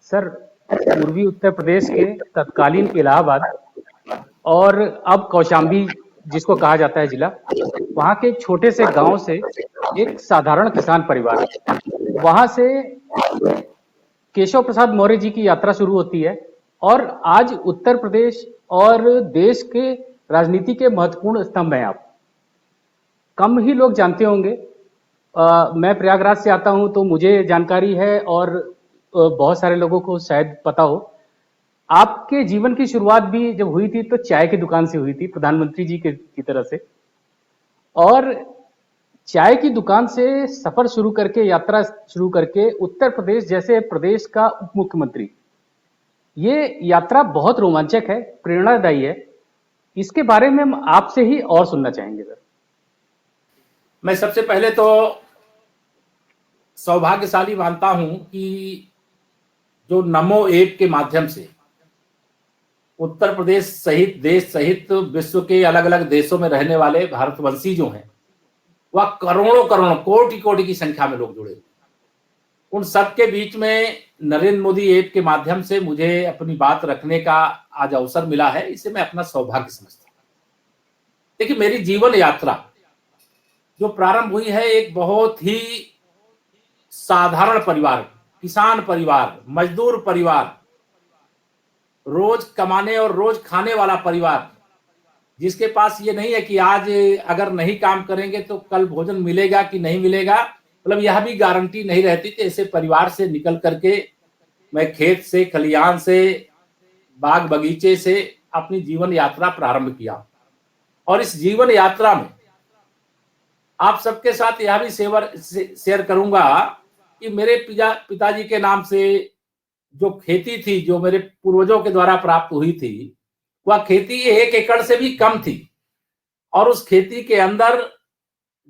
Sir, पूर्वी उत्तर प्रदेश के तत्कालीन इलाहाबाद और अब कौशाम्बी जिसको कहा जाता है जिला, वहाँ के एक छोटे से गांव से एक साधारण किसान परिवार, वहाँ से केशव प्रसाद मौर्य जी की यात्रा शुरू होती है और आज उत्तर प्रदेश और देश के राजनीति के महत्वपूर्ण स्तंभ हैं आप। कम ही लोग जानते होंगे। मैं प्रयागराज से आता हूं तो मुझे जानकारी है और बहुत सारे लोगों को शायद पता हो। आपके जीवन की शुरुआत भी जब हुई थी तो चाय की दुकान से हुई थी, प्रधानमंत्री जी की तरह से। और चाय की दुकान से सफर शुरू करके, यात्रा शुरू करके उत्तर प्रदेश जैसे प्रदेश का उप मुख्यमंत्री, ये यात्रा बहुत रोमांचक है, प्रेरणादायी है। इसके बारे में हम आपसे ही और सुनना चाहेंगे सर। मैं सबसे पहले तो सौभाग्यशाली मानता हूं कि जो नमो ऐप के माध्यम से उत्तर प्रदेश सहित देश सहित विश्व के अलग अलग देशों में रहने वाले भारतवंशी जो हैं, वह करोड़ों करोड़ों कोटि कोटि की संख्या में लोग जुड़े हुए। उन सबके बीच में नरेंद्र मोदी ऐप के माध्यम से मुझे अपनी बात रखने का आज अवसर मिला है। इसे मैं अपना सौभाग्य समझता हूं। देखिए, मेरी जीवन यात्रा जो प्रारंभ हुई है एक बहुत ही साधारण परिवार, किसान परिवार, मजदूर परिवार, रोज कमाने और रोज खाने वाला परिवार, जिसके पास ये नहीं है कि आज अगर नहीं काम करेंगे तो कल भोजन मिलेगा कि नहीं मिलेगा, मतलब यह भी गारंटी नहीं रहती थी। ऐसे परिवार से निकल करके मैं खेत से, खलियान से, बाग बगीचे से अपनी जीवन यात्रा प्रारंभ किया। और इस जीवन यात्रा में आप सबके साथ यह भी शेयर करूंगा कि मेरे पिताजी के नाम से जो खेती थी, जो मेरे पूर्वजों के द्वारा प्राप्त हुई थी, वह खेती 1 एकड़ से भी कम थी। और उस खेती के अंदर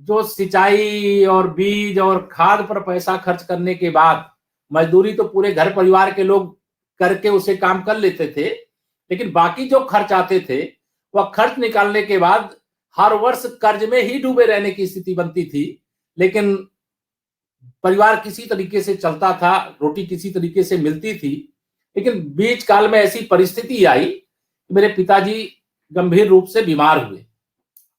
जो सिंचाई और बीज और खाद पर पैसा खर्च करने के बाद, मजदूरी तो पूरे घर परिवार के लोग करके उसे काम कर लेते थे, लेकिन बाकी जो खर्च आते थे वह खर्च निकालने के बाद हर वर्ष कर्ज में ही डूबे रहने की स्थिति बनती थी। लेकिन परिवार किसी तरीके से चलता था, रोटी किसी तरीके से मिलती थी। लेकिन बीच काल में ऐसी परिस्थिति आई, मेरे पिताजी गंभीर रूप से बीमार हुए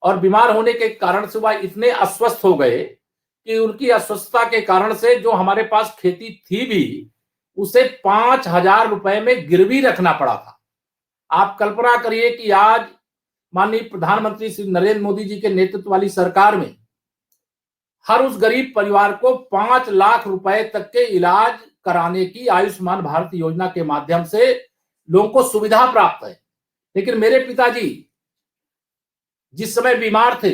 और बीमार होने के कारण से वह इतने अस्वस्थ हो गए कि उनकी अस्वस्थता के कारण से जो हमारे पास खेती थी भी, उसे 5,000 रुपए में गिरवी रखना पड़ा था। आप कल्पना करिए कि आज माननीय प्रधानमंत्री श्री नरेंद्र मोदी जी के नेतृत्व वाली सरकार में हर उस गरीब परिवार को 5 लाख रुपए तक के इलाज कराने की आयुष्मान भारत योजना के माध्यम से लोगों को सुविधा प्राप्त है। लेकिन मेरे पिताजी जिस समय बीमार थे,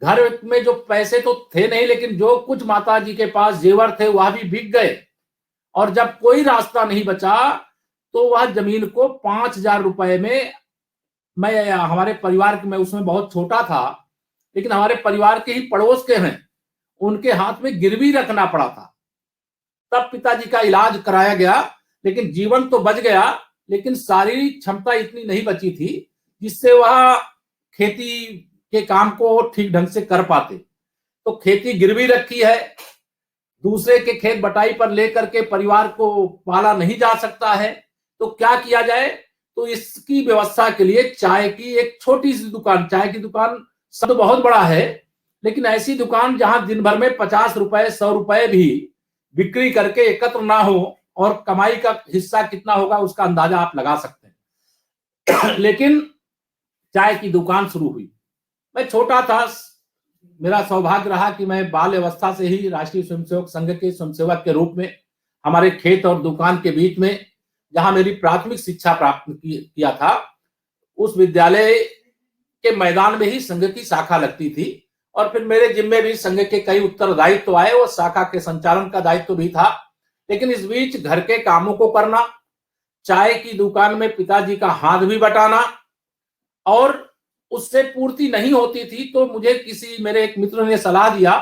घर में जो पैसे तो थे नहीं, लेकिन जो कुछ माता जी के पास जेवर थे वह भी बिक गए। और जब कोई रास्ता नहीं बचा तो वह जमीन को 5,000 रुपए में, मैं हमारे परिवार में उसमें बहुत छोटा था, लेकिन हमारे परिवार के ही पड़ोस के हैं, उनके हाथ में गिरवी रखना पड़ा था। तब पिताजी का इलाज कराया गया। लेकिन जीवन तो बच गया, लेकिन शारीरिक क्षमता इतनी नहीं बची थी जिससे वह खेती के काम को ठीक ढंग से कर पाते। तो खेती गिरवी रखी है, दूसरे के खेत बटाई पर लेकर के परिवार को पाला नहीं जा सकता है, तो क्या किया जाए। तो इसकी व्यवस्था के लिए चाय की एक छोटी सी दुकान, चाय की दुकान शब्द बहुत बड़ा है, लेकिन ऐसी दुकान जहां दिन भर में 50 रुपए 100 रुपए भी बिक्री करके एकत्र ना हो और कमाई का हिस्सा कितना होगा उसका अंदाजा आप लगा सकते हैं। लेकिन चाय की दुकान शुरू हुई। मैं छोटा था, मेरा सौभाग्य रहा कि मैं बाल अवस्था से ही राष्ट्रीय स्वयंसेवक संघ के स्वयंसेवक के रूप में हमारे खेत और दुकान के बीच में, जहां मेरी प्राथमिक शिक्षा प्राप्त किया था, उस विद्यालय के मैदान में ही संघ की शाखा लगती थी। और फिर मेरे जिम्मे भी संघ के कई उत्तरदायित्व आए और शाखा के संचालन का दायित्व भी था। लेकिन इस बीच घर के कामों को करना, चाय की दुकान में पिताजी का हाथ भी बटाना, और उससे पूर्ति नहीं होती थी तो मुझे किसी मेरे एक मित्र ने सलाह दिया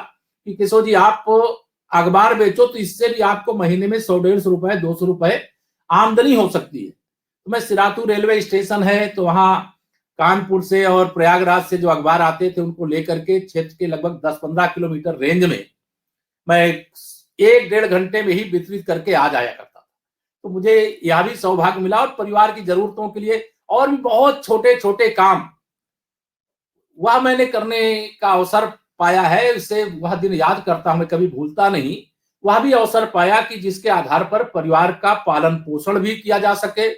कि केशव जी आप अखबार बेचो, तो इससे भी आपको महीने में 100-150 रुपए 200 रुपए आमदनी हो सकती है। तो मैं सिरातू रेलवे स्टेशन है तो वहां कानपुर से और प्रयागराज से जो अखबार आते थे उनको लेकर के क्षेत्र के लगभग 10-15 किलोमीटर रेंज में मैं 1-1.5 घंटे में ही वितरित करके आ जाया करता था। तो मुझे यह भी सौभाग्य मिला और परिवार की जरूरतों के लिए और भी बहुत छोटे छोटे काम वह मैंने करने का अवसर पाया है। इससे वह दिन याद करता हूं, मैं कभी भूलता नहीं। वह भी अवसर पाया कि जिसके आधार पर परिवार का पालन पोषण भी किया जा सके,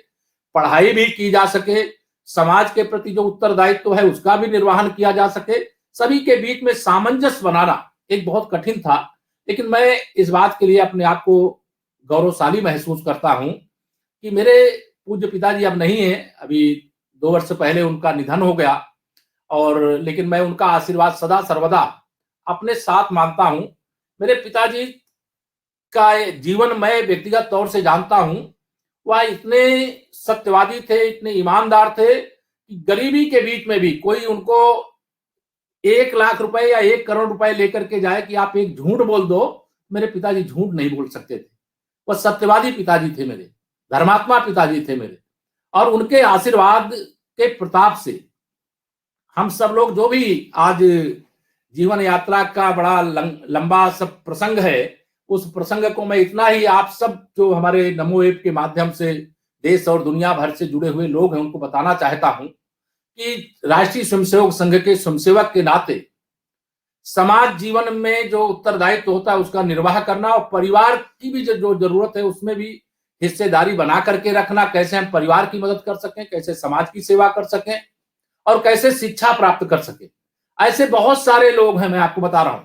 पढ़ाई भी की जा सके, समाज के प्रति जो उत्तरदायित्व है उसका भी निर्वहन किया जा सके। सभी के बीच में सामंजस्य बनाना एक बहुत कठिन था, लेकिन मैं इस बात के लिए अपने आप को गौरवशाली महसूस करता हूं कि मेरे पूज्य पिताजी अब नहीं है, अभी 2 वर्ष पहले उनका निधन हो गया, और लेकिन मैं उनका आशीर्वाद सदा सर्वदा अपने साथ मानता हूं। मेरे पिताजी का जीवन मैं व्यक्तिगत तौर से जानता हूं। वह इतने सत्यवादी थे, इतने ईमानदार थे कि गरीबी के बीच में भी कोई उनको 1 लाख रुपए या 1 करोड़ रुपए लेकर के जाए कि आप एक झूठ बोल दो, मेरे पिताजी झूठ नहीं बोल सकते थे। वह सत्यवादी पिताजी थे मेरे, धर्मात्मा पिताजी थे मेरे, और उनके आशीर्वाद के प्रताप से हम सब लोग जो भी आज जीवन यात्रा का बड़ा लंबा सब प्रसंग है, उस प्रसंग को मैं इतना ही आप सब जो हमारे नमो ऐप के माध्यम से देश और दुनिया भर से जुड़े हुए लोग हैं उनको बताना चाहता हूं कि राष्ट्रीय स्वयंसेवक संघ के स्वयंसेवक के नाते समाज जीवन में जो उत्तरदायित्व होता है उसका निर्वाह करना, और परिवार की भी जो जरूरत है उसमें भी हिस्सेदारी बना करके रखना। कैसे हम परिवार की मदद कर सकें, कैसे समाज की सेवा कर सकें, और कैसे शिक्षा प्राप्त कर सके। ऐसे बहुत सारे लोग हैं, मैं आपको बता रहा हूं,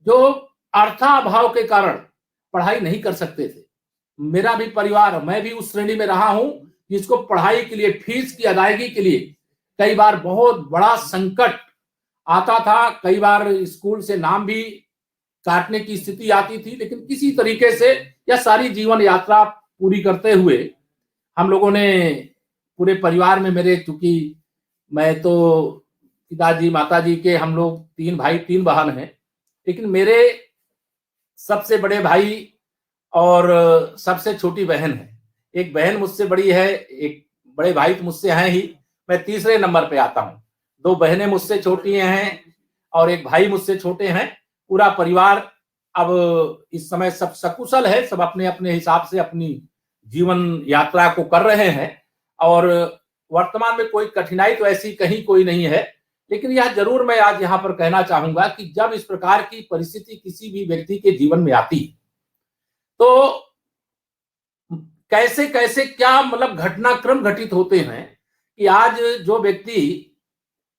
जो अर्थाभाव के कारण पढ़ाई नहीं कर सकते थे। मेरा भी परिवार, मैं भी उस श्रेणी में रहा हूं जिसको पढ़ाई के लिए, फीस की अदायगी के लिए कई बार बहुत बड़ा संकट आता था। कई बार स्कूल से नाम भी काटने की स्थिति आती थी, लेकिन किसी तरीके से यह सारी जीवन यात्रा पूरी करते हुए हम लोगों ने पूरे परिवार में, मेरे चूंकि मैं तो पिताजी माताजी के हम लोग 3 भाई 3 बहन हैं, लेकिन मेरे सबसे बड़े भाई और सबसे छोटी बहन है। एक बहन मुझसे बड़ी है, एक बड़े भाई तो मुझसे हैं ही, मैं तीसरे नंबर पे आता हूँ। 2 बहनें मुझसे छोटी हैं और एक भाई मुझसे छोटे हैं। पूरा परिवार अब इस समय सब सकुशल है, सब अपने अपने हिसाब से अपनी जीवन यात्रा को कर रहे हैं, और वर्तमान में कोई कठिनाई तो ऐसी कहीं कोई नहीं है। लेकिन यह जरूर मैं आज यहाँ पर कहना चाहूंगा कि जब इस प्रकार की परिस्थिति किसी भी व्यक्ति के जीवन में आती तो कैसे कैसे क्या मतलब घटनाक्रम घटित होते हैं कि आज जो व्यक्ति,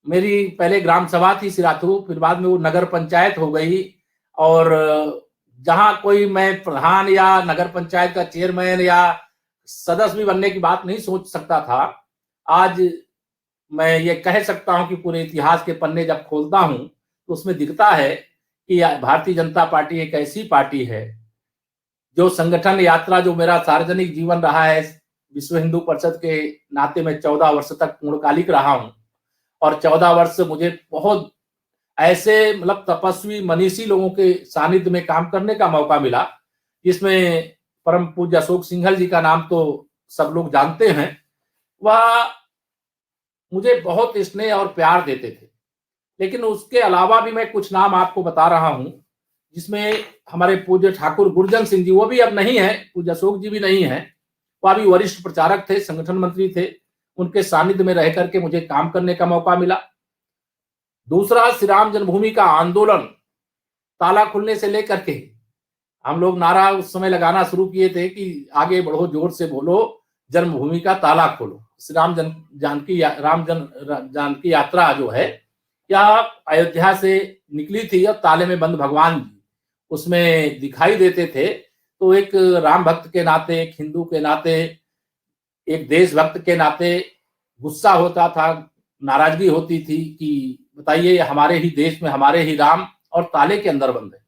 मेरी पहले ग्राम सभा थी सिराथू, फिर बाद में वो नगर पंचायत हो गई, और जहां कोई मैं प्रधान या नगर पंचायत का चेयरमैन या सदस्य भी बनने की बात नहीं सोच सकता था, आज मैं ये कह सकता हूं कि पूरे इतिहास के पन्ने जब खोलता हूं तो उसमें दिखता है कि भारतीय जनता पार्टी एक ऐसी पार्टी है जो संगठन यात्रा, जो मेरा सार्वजनिक जीवन रहा है विश्व हिंदू परिषद के नाते, मैं 14 वर्ष तक पूर्णकालिक रहा हूं, और 14 वर्ष मुझे बहुत ऐसे मतलब तपस्वी मनीषी लोगों के सानिध्य में काम करने का मौका मिला, जिसमें परम पूज्य अशोक सिंघल जी का नाम तो सब लोग जानते हैं। वह मुझे बहुत स्नेह और प्यार देते थे। लेकिन उसके अलावा भी मैं कुछ नाम आपको बता रहा हूं, जिसमें हमारे पूज्य ठाकुर गुरजन सिंह जी, वो भी अब नहीं है, पूज्य अशोक जी भी नहीं है, वह भी वरिष्ठ प्रचारक थे, संगठन मंत्री थे, उनके सानिध्य में रह करके मुझे काम करने का मौका मिला। दूसरा, श्री राम जन्मभूमि का आंदोलन ताला खुलने से लेकर के हम लोग नारा उस समय लगाना शुरू किए थे कि आगे बढ़ो, जोर से बोलो, जन्मभूमि का ताला खोलो। श्री राम जानकी यात्रा जो है या अयोध्या से निकली थी, और ताले में बंद भगवान जी उसमें दिखाई देते थे। तो एक राम भक्त के नाते, एक हिंदू के नाते, एक देशभक्त के नाते गुस्सा होता था, नाराजगी होती थी कि बताइए हमारे ही देश में हमारे ही राम और ताले के अंदर बंद है।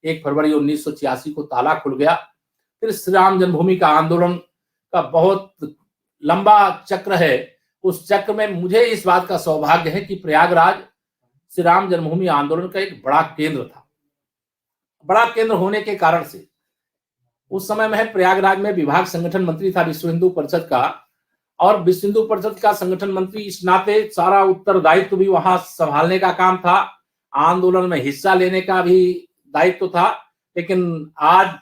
1 फरवरी 1986 को ताला खुल गया। फिर श्री राम जन्मभूमि का आंदोलन का बहुत लंबा चक्र है। उस चक्र में मुझे इस बात का सौभाग्य है कि प्रयागराज श्री राम जन्मभूमि आंदोलन का एक बड़ा केंद्र था। बड़ा केंद्र होने के कारण से उस समय मैं प्रयागराज में विभाग संगठन मंत्री था विश्व हिंदू परिषद का, और विश्व हिंदू परिषद का संगठन मंत्री इस नाते सारा उत्तरदायित्व भी वहां संभालने का काम था, आंदोलन में हिस्सा लेने का भी दायित्व था। लेकिन आज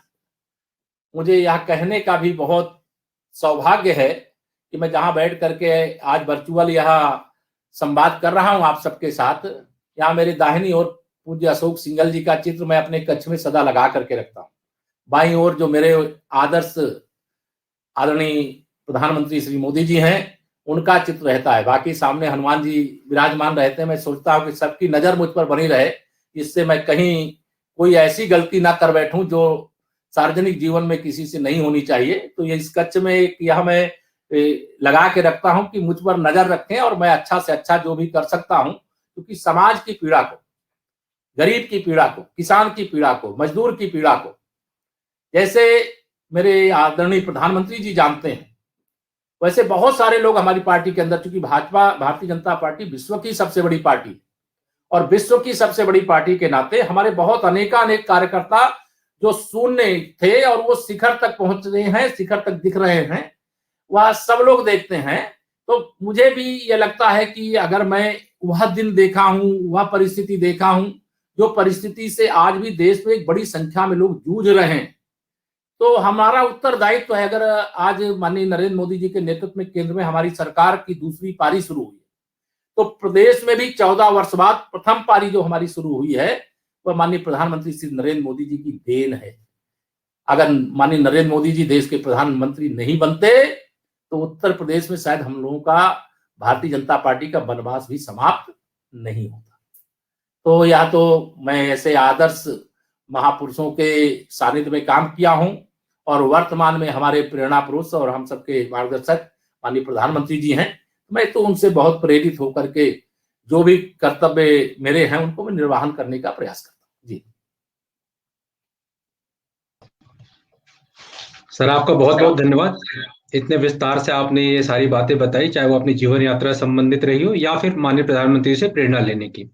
मुझे यह कहने का भी बहुत सौभाग्य है कि मैं जहां बैठ करके आज वर्चुअल यहाँ संवाद कर रहा हूं आप सबके साथ, यहाँ मेरे दाहिनी ओर पूज्य अशोक सिंघल जी का चित्र मैं अपने कक्ष में सदा लगा करके रखता हूं। बाईं ओर जो मेरे आदर्श आदरणीय प्रधानमंत्री श्री मोदी जी हैं, उनका चित्र रहता है। बाकी सामने हनुमान जी विराजमान रहते हैं। मैं सोचता हूं कि सबकी नजर मुझ पर बनी रहे, इससे मैं कहीं कोई ऐसी गलती ना कर बैठूं जो सार्वजनिक जीवन में किसी से नहीं होनी चाहिए। तो ये इस कक्ष में एक यह मैं लगा के रखता हूं कि मुझ पर नजर रखें और मैं अच्छा से अच्छा जो भी कर सकता हूं, क्योंकि समाज की पीड़ा को, गरीब की पीड़ा को, किसान की पीड़ा को, मजदूर की पीड़ा को, जैसे मेरे आदरणीय प्रधानमंत्री जी जानते हैं, वैसे बहुत सारे लोग हमारी पार्टी के अंदर, चूंकि भाजपा भारतीय जनता पार्टी विश्व की सबसे बड़ी पार्टी और विश्व की सबसे बड़ी पार्टी के नाते हमारे बहुत अनेक कार्यकर्ता जो शून्य थे और वो शिखर तक पहुंच रहे हैं, शिखर तक दिख रहे हैं, वह सब लोग देखते हैं। तो मुझे भी ये लगता है कि अगर मैं वह दिन देखा हूं, वह परिस्थिति देखा हूं, जो परिस्थिति से आज भी देश में एक बड़ी संख्या में लोग जूझ रहे हैं, तो हमारा उत्तरदायित्व तो है। अगर आज माननीय नरेंद्र मोदी जी के नेतृत्व में केंद्र में हमारी सरकार की दूसरी पारी शुरू हुई है, तो प्रदेश में भी 14 वर्ष बाद प्रथम पारी जो हमारी शुरू हुई है, वह माननीय प्रधानमंत्री श्री नरेंद्र मोदी जी की देन है। अगर माननीय नरेंद्र मोदी जी देश के प्रधानमंत्री नहीं बनते तो उत्तर प्रदेश में शायद हम लोगों का, भारतीय जनता पार्टी का वनवास भी समाप्त नहीं होता। तो या तो मैं ऐसे आदर्श महापुरुषों के सानिध्य में काम किया हूं और वर्तमान में हमारे प्रेरणा पुरुष और हम सबके मार्गदर्शक माननीय प्रधानमंत्री जी हैं, मैं तो उनसे बहुत प्रेरित होकर के जो भी कर्तव्य मेरे हैं उनको मैं निर्वहन करने का प्रयास करता हूं। जी सर, आपका बहुत बहुत धन्यवाद। इतने विस्तार से आपने ये सारी बातें बताई, चाहे वो अपनी जीवन यात्रा संबंधित रही हो या फिर माननीय प्रधानमंत्री से प्रेरणा लेने की।